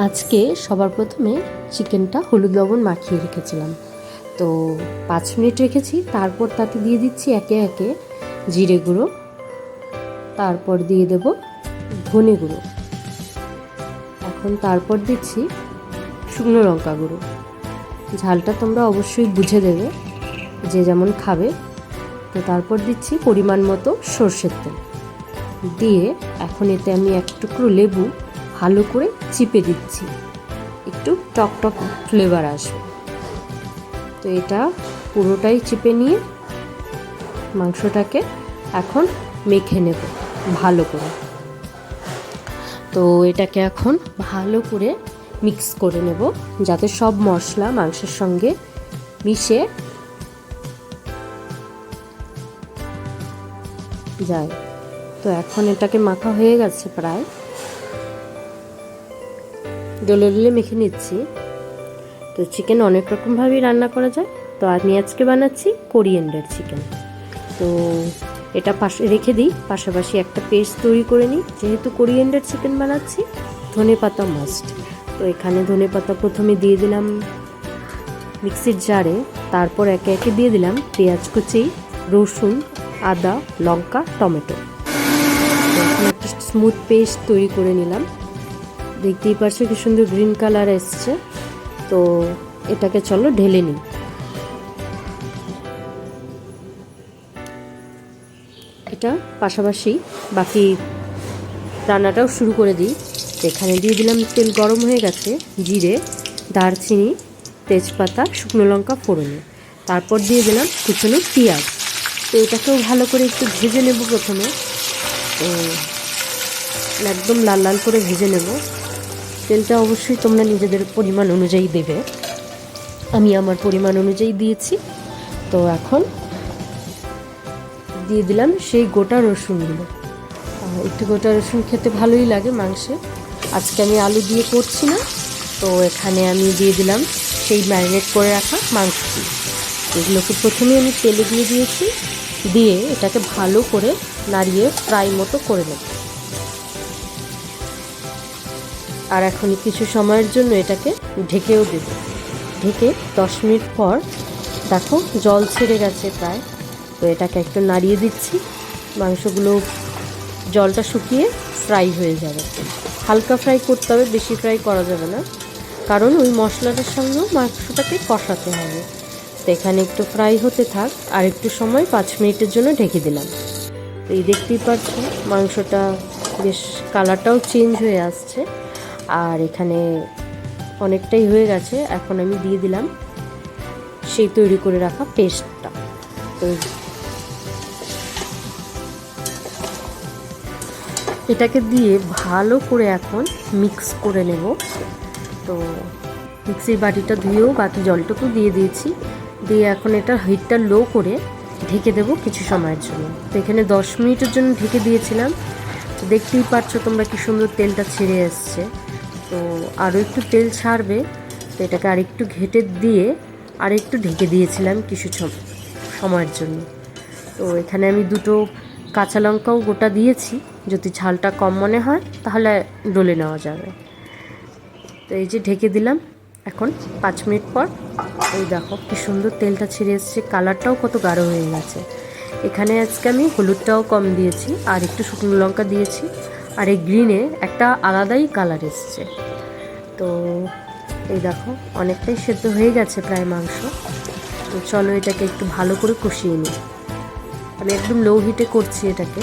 আজকে সবার প্রথমে চিকেনটা হলুদ লবণ মাখিয়ে রেখেছিলাম। তো 5 মিনিট রেখেছি। তারপর তাতে দিয়ে দিচ্ছি একে একে জিরে গুঁড়ো, তারপর দিয়ে দেব ধনে গুঁড়ো, এখন তারপর দিচ্ছি শুকনো লঙ্কা গুঁড়ো। ঝালটা তোমরা অবশ্যই বুঝে দেবে, যে যেমন খাবে। তো তারপর দিচ্ছি পরিমাণ মতো সর্ষের তেল দিয়ে এখন এতে আমি এক টুকরো লেবু ভালো করে চিপে দিচ্ছি, একটু টক টক ফ্লেভার আসবে। তো এটা পুরোটাই চিপে নিয়ে মাংসটাকে এখন মেখে নেব ভালো করে। তো এটাকে এখন ভালো করে মিক্স করে নেব, যাতে সব মশলা মাংসের সঙ্গে মিশে যায়। তো এখন এটাকে মাখা হয়ে গেছে, প্রায় ডলে ডলে মেখে নিচ্ছি। তো চিকেন অনেক রকমভাবেই রান্না করা যায়, তো আমি আজকে বানাচ্ছি কোরিয়েন্ডার চিকেন। তো এটা পাশে রেখে দিই, পাশাপাশি একটা পেস্ট তৈরি করে নিই। যেহেতু কোরিয়েন্ডার চিকেন বানাচ্ছি, ধনেপাতা মাস্ট। তো এখানে ধনেপাতা প্রথমে দিয়ে দিলাম মিক্সির জারে, তারপর একে একে দিয়ে দিলাম পেঁয়াজ কুচি, রসুন, আদা, লঙ্কা, টমেটো। একটা স্মুথ পেস্ট তৈরি করে নিলাম। দেখতেই পারছো কি সুন্দর গ্রিন কালার এসছে। তো এটাকে চলো ঢেলে নিই। এটা পাশাপাশি বাকি রান্নাটাও শুরু করে দিই। এখানে দিয়ে দিলাম তেল গরম হয়ে গেছে, জিরে, দারচিনি, তেজপাতা, শুকনো লঙ্কা ফোড়নে, তারপর দিয়ে দিলাম কুচনো পেঁয়াজ। তো এটাকেও ভালো করে একটু ভেজে নেব প্রথমে। তো একদম লাল লাল করে ভেজে নেব। তেলটা অবশ্যই তোমরা নিজেদের পরিমাণ অনুযায়ী দেবে, আমি আমার পরিমাণ অনুযায়ী দিয়েছি। তো এখন দিয়ে দিলাম সেই গোটা রসুনগুলো। একটু গোটা রসুন খেতে ভালোই লাগে মাংসে। আজকে আমি আলু দিয়ে করছি না, তো এখানে আমি দিয়ে দিলাম সেই ম্যারিনেট করে রাখা মাংসটি। এগুলোকে প্রথমে আমি তেলে দিয়ে দিয়েছি, দিয়ে এটাকে ভালো করে নাড়িয়ে ফ্রাই মতো করে নেব। আর এখন কিছু সময়ের জন্য এটাকে ঢেকেও দেব। ঢেকে 10 মিনিট পর দেখো জল ছেড়ে গেছে প্রায়। তো এটাকে একটু নাড়িয়ে দিচ্ছি, মাংসগুলো জলটা শুকিয়ে ফ্রাই হয়ে যাবে। হালকা ফ্রাই করতে হবে, বেশি ফ্রাই করা যাবে না, কারণ ওই মশলাটার সঙ্গেও মাংসটাকে কষাতে হবে। তো এখানে একটু ফ্রাই হতে থাক, আর একটু সময় 5 মিনিটের জন্য ঢেকে দিলাম। তো এই দেখতেই পাচ্ছ মাংসটা বেশ কালারটাও চেঞ্জ হয়ে আসছে, আর এখানে অনেকটাই হয়ে গেছে। এখন আমি দিয়ে দিলাম সেই তৈরি করে রাখা পেস্টটা। তো এটাকে দিয়ে ভালো করে এখন মিক্স করে নেব। তো মিক্সির বাটিটা ধুয়েও বাকি জলটুকু দিয়ে দিয়েছি, দিয়ে এখন এটা হিটটা লো করে ঢেকে দেবো কিছু সময়ের জন্য। তো এখানে 10 মিনিটের জন্য ঢেকে দিয়েছিলাম। দেখতেই পাচ্ছ তোমরা কি সুন্দর তেলটা ছেড়ে এসছে। তো আরও একটু তেল ছাড়বে, তো এটাকে আরেকটু ঘেটে দিয়ে আরেকটু ঢেকে দিয়েছিলাম কিছু সময়ের জন্য। তো এখানে আমি 2টো কাঁচা লঙ্কাও গোটা দিয়েছি, যদি ঝালটা কম মনে হয় তাহলে ডলে নেওয়া যাবে। তো এই যে ঢেকে দিলাম। এখন 5 মিনিট পর এই দেখো কি সুন্দর তেলটা ছেড়ে এসছে, কালারটাও কত গাঢ় হয়ে গেছে। এখানে আজকে আমি হলুদটাও কম দিয়েছি, আর একটু শুকনো লঙ্কা দিয়েছি, আর এই গ্রিনে একটা আলাদাই কালার এসছে। তো এই দেখো অনেকটাই সেদ্ধ হয়ে গেছে প্রায় মাংস। তো চলো এটাকে একটু ভালো করে কষিয়ে নিই। আমি একদম লো হিটে করছি এটাকে,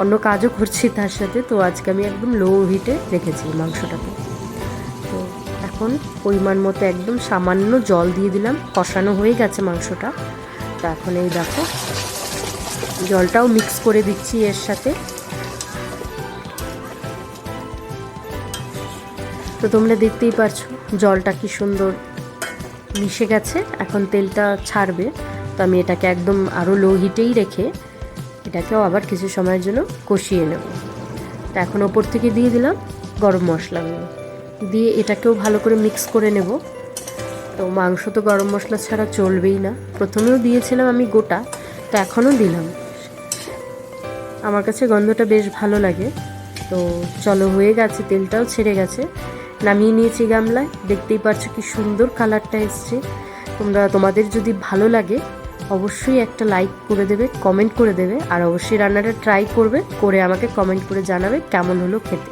অন্য কাজও করছি তার সাথে। তো আজকে আমি একদম লো হিটে রেখেছি মাংসটাকে। তো এখন পরিমাণ মতো একদম সামান্য জল দিয়ে দিলাম, কষানো হয়ে গেছে মাংসটা। তো এখন এই দেখো জলটাও মিক্স করে দিচ্ছি এর সাথে। তো তোমরা দেখতেই পারছো জলটা কি সুন্দর মিশে গেছে, এখন তেলটা ছাড়বে। তো আমি এটাকে একদম আরও লো হিটেই রেখে এটাকেও আবার কিছু সময়ের জন্য কষিয়ে নেব। তো এখন ওপর থেকে দিয়ে দিলাম গরম মশলাগুলো, দিয়ে এটাকেও ভালো করে মিক্স করে নেব। তো মাংস তো গরম মশলা ছাড়া চলবেই না, প্রথমেও দিয়েছিলাম আমি গোটা, তো এখনও দিলাম। আমার কাছে গন্ধটা বেশ ভালো লাগে। তো চলো হয়ে গেছে, তেলটাও ছেড়ে গেছে। নামিয়ে নিয়েছি গামলায়। দেখতেই পাচ্ছ কি সুন্দর কালারটা এসছে। তোমাদের যদি ভালো লাগে অবশ্যই একটা লাইক করে দেবে, কমেন্ট করে দেবে, আর অবশ্যই রান্নাটা ট্রাই করবে, করে আমাকে কমেন্ট করে জানাবে কেমন হলো খেতে।